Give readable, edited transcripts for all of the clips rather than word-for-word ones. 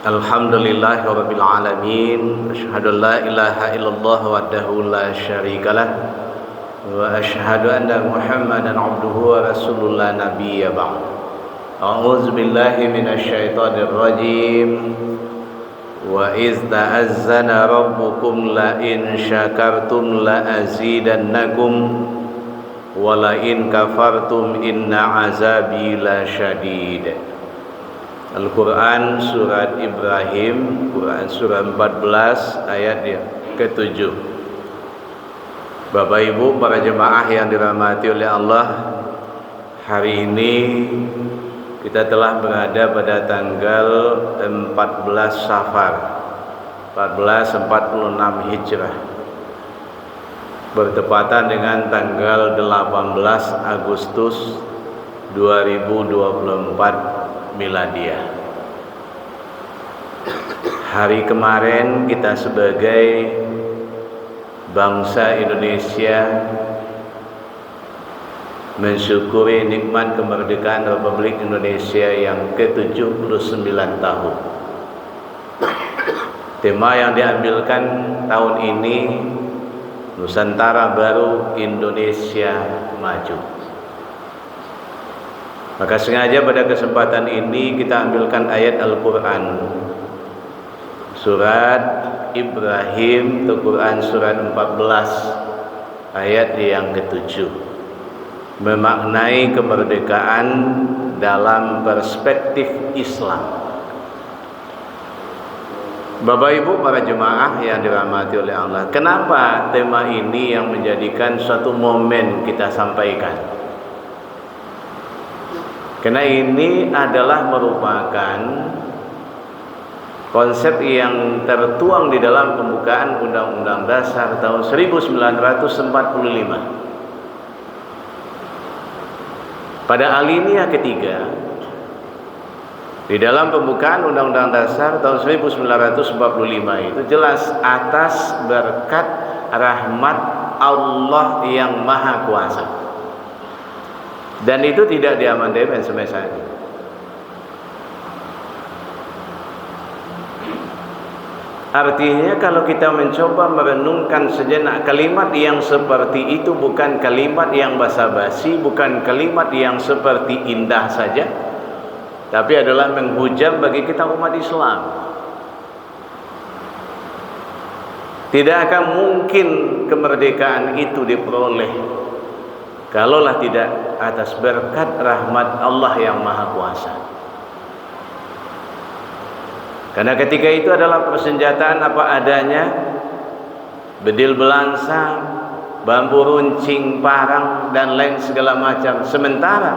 Alhamdulillahirabbil alamin. Asyhadu an la ilaha illallah wahdahu la syarikalah wa asyhadu anna Muhammadan abduhu wa rasulullah la nabiyya ba'd. A'udzu billahi minasy syaithanir rajim. Wa iz ta'azzana rabbukum la in syakartum la azidannakum wa la in kafartum inna azabi la syadid. Al-Quran surat Ibrahim, Quran surat 14 ayat ke-7. Bapak Ibu para jemaah yang dirahmati oleh Allah, hari ini kita telah berada pada tanggal 14 Safar 1446 Hijrah, bertepatan dengan tanggal 18 Agustus 2024 Miladiah. Hari kemarin kita sebagai bangsa Indonesia mensyukuri nikmat kemerdekaan Republik Indonesia yang ke-79 tahun. Tema yang diambilkan tahun ini Nusantara Baru, Indonesia Maju. Maka sengaja pada kesempatan ini kita ambilkan ayat Al-Quran surat Ibrahim, Quran surat 14 ayat yang ke-7, memaknai kemerdekaan dalam perspektif Islam. Bapak Ibu para jemaah yang dirahmati oleh Allah, kenapa tema ini yang menjadikan suatu momen kita sampaikan? Karena ini adalah merupakan konsep yang tertuang di dalam pembukaan Undang-Undang Dasar tahun 1945. Pada alinea ketiga, di dalam pembukaan Undang-Undang Dasar tahun 1945 itu jelas atas berkat rahmat Allah yang Maha Kuasa. Dan itu tidak diamandemen semasa ini. Artinya kalau kita mencoba merenungkan sejenak, kalimat yang seperti itu bukan kalimat yang basa-basi, bukan kalimat yang seperti indah saja, tapi adalah menghujam bagi kita umat Islam. Tidak akan mungkin kemerdekaan itu diperoleh kalaulah tidak atas berkat rahmat Allah yang Maha Kuasa. Karena ketika itu adalah persenjataan apa adanya, bedil belangsa, bambu runcing, parang dan lain segala macam. Sementara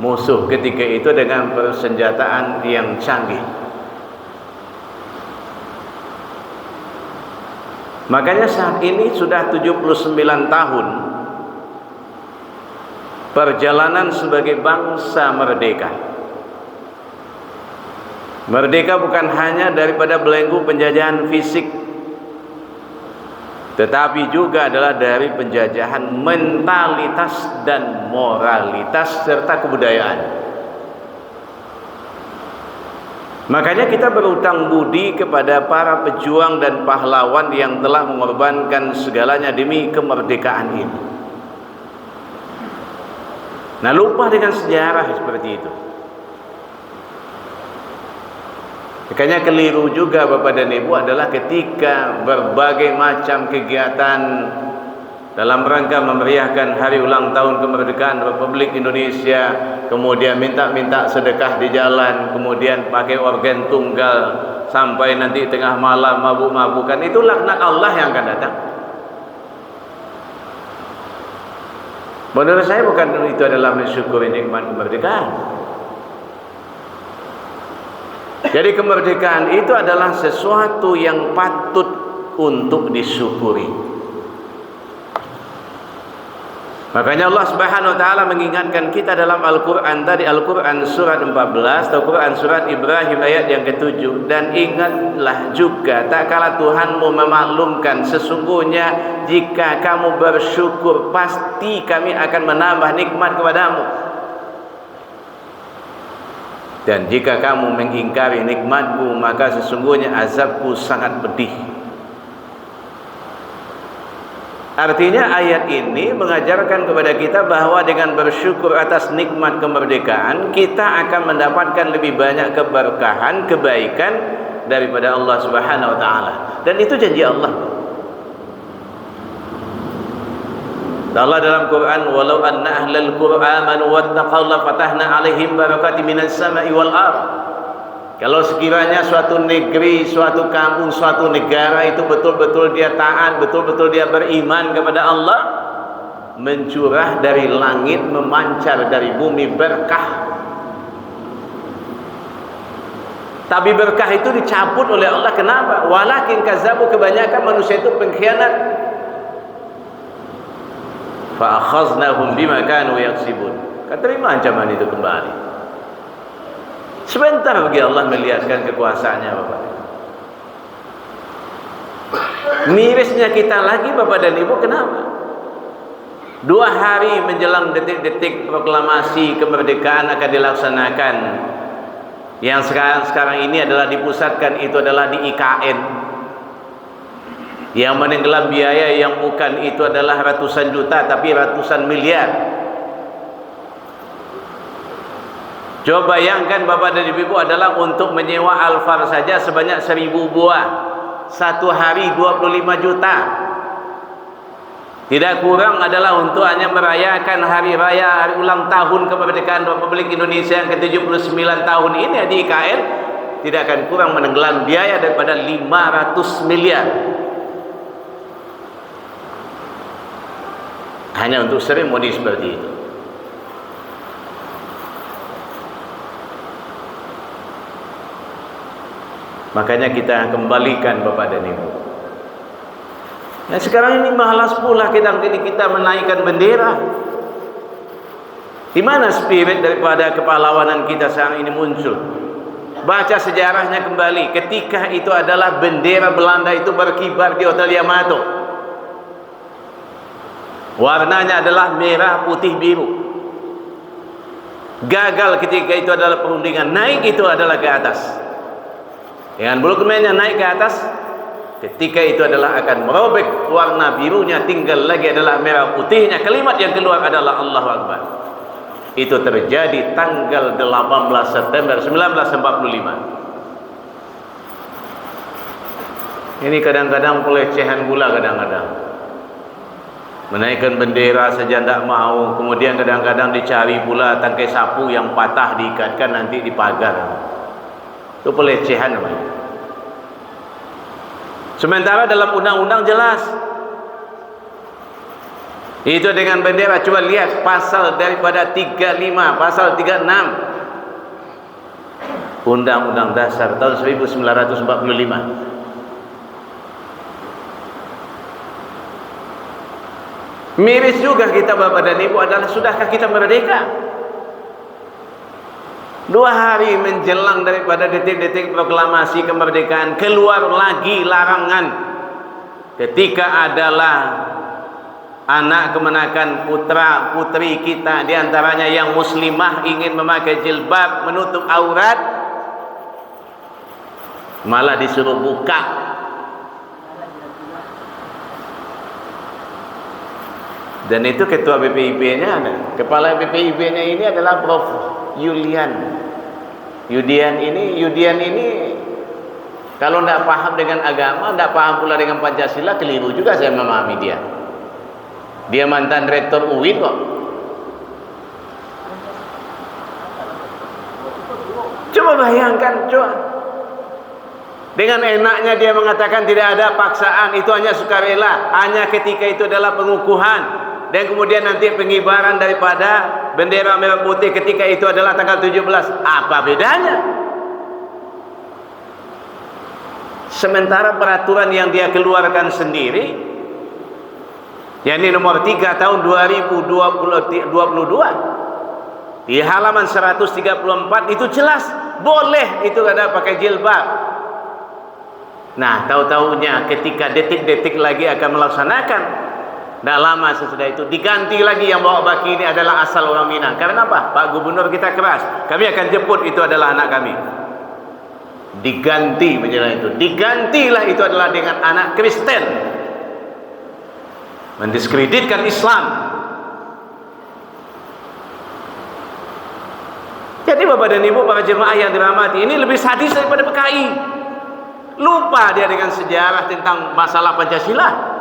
musuh ketika itu dengan persenjataan yang canggih. Makanya saat ini sudah 79 tahun perjalanan sebagai bangsa merdeka. Merdeka bukan hanya daripada belenggu penjajahan fisik, tetapi juga adalah dari penjajahan mentalitas dan moralitas serta kebudayaan. Makanya kita berutang budi kepada para pejuang dan pahlawan yang telah mengorbankan segalanya demi kemerdekaan ini. Nah, lupa dengan sejarah seperti itu. Makanya keliru juga Bapak dan Ibu adalah ketika berbagai macam kegiatan dalam rangka memeriahkan hari ulang tahun kemerdekaan Republik Indonesia, kemudian minta-minta sedekah di jalan, kemudian pakai organ tunggal sampai nanti tengah malam mabuk-mabukan, itu laknat Allah yang akan datang. Menurut saya bukan itu adalah mensyukuri nikmat kemerdekaan. Jadi kemerdekaan itu adalah sesuatu yang patut untuk disyukuri. Makanya Allah Subhanahu wa taala mengingatkan kita dalam Al-Qur'an tadi, Al-Qur'an surat 14 atau Quran surat Ibrahim ayat yang ke-7, dan ingatlah juga tak kala Tuhanmu memaklumkan sesungguhnya jika kamu bersyukur pasti kami akan menambah nikmat kepadamu. Dan jika kamu mengingkari nikmatku, maka sesungguhnya azabku sangat pedih. Artinya ayat ini mengajarkan kepada kita bahwa dengan bersyukur atas nikmat kemerdekaan, kita akan mendapatkan lebih banyak keberkahan, kebaikan daripada Allah Subhanahu wa taala. Dan itu janji Allah. Allah dalam Quran, walau anna ahlal qur'an amanu wattaqaw la fatahna 'alaihim barakatin minas sama'i wal ardh. Kalau sekiranya suatu negeri, suatu kampung, suatu negara itu betul-betul dia taat, betul-betul dia beriman kepada Allah, mencurah dari langit, memancar dari bumi berkah. Tapi berkah itu dicabut oleh Allah. Kenapa? Walakin kazabu, kebanyakan manusia itu pengkhianat. Fa akhaznahum bima kanu yaksibun. Terima ancaman itu kembali. Sebentar bagi Allah melihatkan kekuasaannya, Bapak. Mirisnya kita lagi, Bapak dan Ibu, kenapa? 2 hari menjelang detik-detik proklamasi kemerdekaan akan dilaksanakan. Yang sekarang ini adalah dipusatkan, itu adalah di IKN. Yang menenggelam biaya yang bukan itu adalah ratusan juta, tapi ratusan miliar. Coba bayangkan Bapak dan Ibu, adalah untuk menyewa Alphard saja sebanyak 1000 buah. 1 hari 25 juta. Tidak kurang adalah untuk hanya merayakan hari raya, hari ulang tahun kemerdekaan Republik Indonesia yang ke-79 tahun ini di IKN, tidak akan kurang menenggelam biaya daripada 500 miliar. Hanya untuk seremoni seperti itu. Makanya kita kembalikan Bapak dan Ibu. Nah, sekarang ini malas pula kita menaikkan bendera. Di mana spirit daripada kepahlawanan kita sekarang ini muncul? Baca sejarahnya kembali. Ketika itu adalah bendera Belanda itu berkibar di Hotel Yamato. Warnanya adalah merah, putih, biru. Gagal ketika itu adalah perundingan. Naik itu adalah ke atas. Dengan bulu kemennya naik ke atas. Ketika itu adalah akan merobek warna birunya, tinggal lagi adalah merah putihnya. Kalimat yang keluar adalah Allahu Akbar. Itu terjadi tanggal 18 September 1945. Ini kadang-kadang pelecehan pula kadang-kadang. Menaikkan bendera saja tidak mau, kemudian kadang-kadang dicari pula tangkai sapu yang patah diikatkan nanti di pagar. Itu pelecehan namanya. Sementara dalam undang-undang jelas. Itu dengan bendera, coba lihat pasal daripada 35, pasal 36 Undang-Undang Dasar tahun 1945. Miris juga kita Bapak dan Ibu, adalah sudahkah kita merdeka? 2 hari menjelang daripada detik-detik proklamasi kemerdekaan, keluar lagi larangan. Ketika adalah anak kemenakan putra putri kita, diantaranya yang muslimah, ingin memakai jilbab menutup aurat, malah disuruh buka. Dan itu ketua BPIP-nya ada. Kepala BPIP-nya ini adalah Prof. Yudian ini kalau tidak paham dengan agama, tidak paham pula dengan Pancasila, keliru juga saya memahami dia. Dia mantan rektor UIN kok. Coba bayangkan, coba. Dengan enaknya dia mengatakan tidak ada paksaan, itu hanya sukarela, hanya ketika itu adalah pengukuhan. Dan kemudian nanti pengibaran daripada bendera merah putih ketika itu adalah tanggal 17. Apa bedanya? Sementara peraturan yang dia keluarkan sendiri, yakni nomor 3 tahun 2022, di halaman 134 itu jelas boleh itu ada pakai jilbab. Nah, tahu-tahunya ketika detik-detik lagi akan melaksanakan Tidak lama sesudah itu diganti lagi, yang bawa baki ini adalah asal orang Minang. Karena apa? Pak Gubernur kita keras, kami akan jemput, itu adalah anak kami. Diganti menjelang itu, digantilah itu adalah dengan anak Kristen, mendiskreditkan Islam. Jadi Bapak dan Ibu para jemaah yang dirahmati, ini lebih sadis daripada PKI. Lupa dia dengan sejarah tentang masalah Pancasila.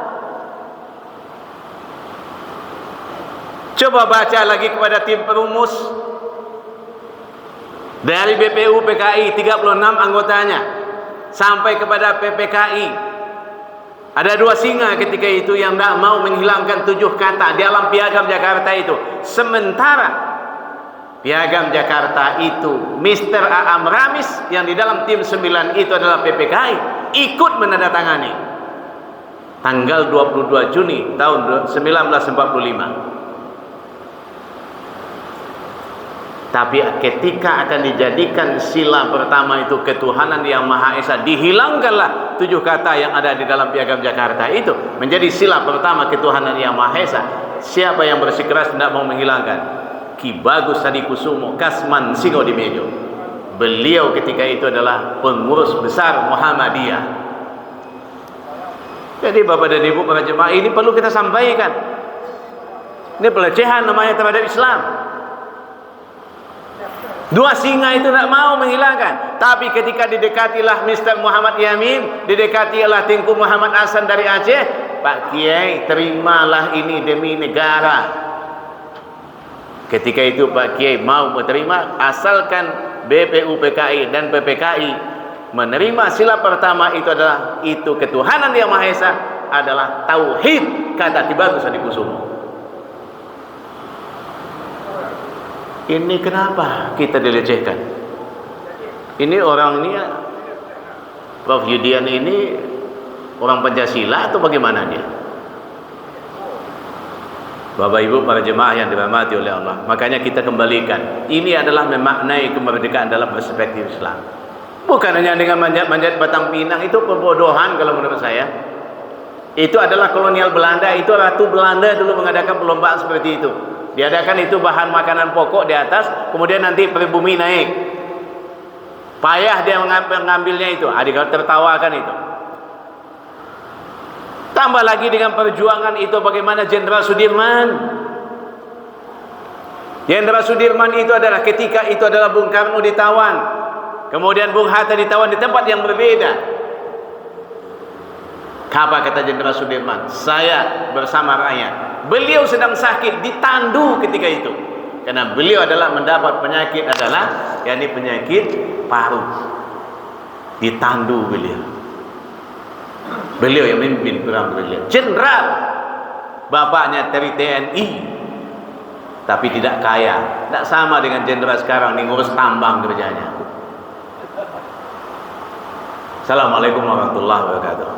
Coba baca lagi kepada tim perumus dari BPU PKI 36 anggotanya sampai kepada PPKI. Ada 2 singa ketika itu yang tidak mau menghilangkan 7 kata di dalam Piagam Jakarta itu. Sementara Piagam Jakarta itu Mr. Aam Ramis yang di dalam tim 9 itu adalah PPKI ikut menandatangani tanggal 22 Juni tahun 1945. Tapi ketika akan dijadikan sila pertama itu ketuhanan yang Maha Esa, dihilangkanlah 7 kata yang ada di dalam Piagam Jakarta itu, menjadi sila pertama ketuhanan yang Maha Esa. Siapa yang bersikeras tidak mau menghilangkan? Ki Bagus Hadikusumo Kasman Singodimejo. Beliau ketika itu adalah pengurus besar Muhammadiyah. Jadi Bapak dan Ibu para jemaah, ini perlu kita sampaikan. Ini pelecehan namanya terhadap Islam. 2 singa itu tidak mau menghilangkan. Tapi ketika didekatilah Mr. Muhammad Yamin, didekatilah Tengku Muhammad Hasan dari Aceh, Pak Kiai terimalah ini demi negara. Ketika itu Pak Kiai mau menerima, asalkan BPU PKI dan PPKI menerima sila pertama itu adalah itu ketuhanan yang Maha Esa adalah tauhid, kata Ki Bagus Hadikusumo. Ini kenapa kita dilecehkan? Ini orang ini, Prof Yudian ini orang Pancasila atau bagaimana dia? Bapak Ibu para jemaah yang dirahmati oleh Allah, makanya kita kembalikan. Ini adalah memaknai kemerdekaan dalam perspektif Islam. Bukan hanya dengan manjat-manjat batang pinang, itu pembodohan kalau menurut saya. Itu adalah kolonial Belanda, itu Ratu Belanda dulu mengadakan perlombaan seperti itu. Diadakan itu bahan makanan pokok di atas, kemudian nanti pribumi naik. Payah dia mengambilnya itu, adik tertawakan itu. Tambah lagi dengan perjuangan itu bagaimana Jenderal Sudirman. Jenderal Sudirman itu adalah ketika itu adalah Bung Karno ditawan, kemudian Bung Hatta ditawan di tempat yang berbeda. Apa kata Jenderal Sudirman? Saya bersama rakyat. Beliau sedang sakit, ditandu ketika itu. Karena beliau adalah mendapat penyakit adalah yakni penyakit paru. Ditandu beliau. Beliau yang memimpin perang beliau. Jenderal. Bapaknya dari TNI. Tapi tidak kaya. Tidak sama dengan jenderal sekarang, ini ngurus tambang kerjanya. Assalamualaikum warahmatullahi wabarakatuh.